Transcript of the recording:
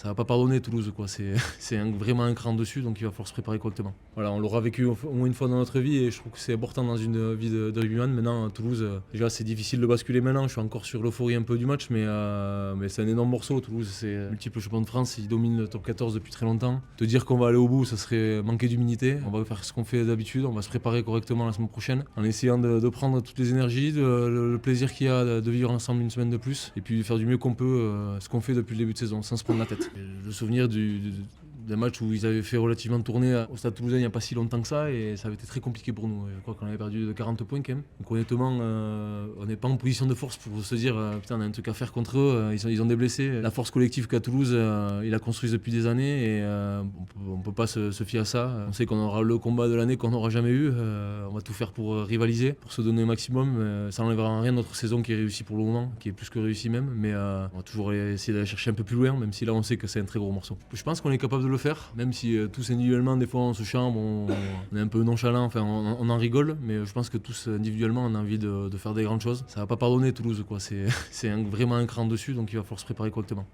ça va pas pardonner Toulouse, quoi. C'est vraiment un cran dessus, donc il va falloir se préparer correctement. Voilà, on l'aura vécu au moins une fois dans notre vie et je trouve que c'est important dans une vie de rugbyman. Maintenant, Toulouse, déjà c'est difficile de basculer maintenant. Je suis encore sur l'euphorie un peu du match, mais c'est un énorme morceau. Toulouse, c'est multiple champion de France, il domine le top 14 depuis très longtemps. Te dire qu'on va aller au bout, ça serait manquer d'humilité. On va faire ce qu'on fait d'habitude, on va se préparer correctement la semaine prochaine en essayant de prendre toutes les énergies, le plaisir qu'il y a de vivre ensemble une semaine de plus et puis faire du mieux qu'on peut ce qu'on fait depuis le début de saison sans se prendre la tête. Le souvenir d'un match où ils avaient fait relativement tourner au Stade Toulousain il n'y a pas si longtemps que ça et ça avait été très compliqué pour nous. Je crois qu'on avait perdu de 40 points quand même. Donc honnêtement, on n'est pas en position de force pour se dire putain on a un truc à faire contre eux, ils ont des blessés. La force collective qu'a Toulouse, ils la construisent depuis des années et on peut pas se fier à ça. On sait qu'on aura le combat de l'année qu'on n'aura jamais eu. On va tout faire pour rivaliser, pour se donner au maximum. Ça n'enlèvera en rien notre saison qui est réussie pour le moment, qui est plus que réussie même. Mais on va toujours essayer d'aller chercher un peu plus loin, même si là on sait que c'est un très gros morceau. Je pense qu'on est capable de le faire, même si tous individuellement des fois on se chambre, on est un peu nonchalant, enfin on en rigole, mais je pense que tous individuellement on a envie de faire des grandes choses. Ça va pas pardonner Toulouse, quoi. C'est vraiment un cran dessus, donc il va falloir se préparer correctement.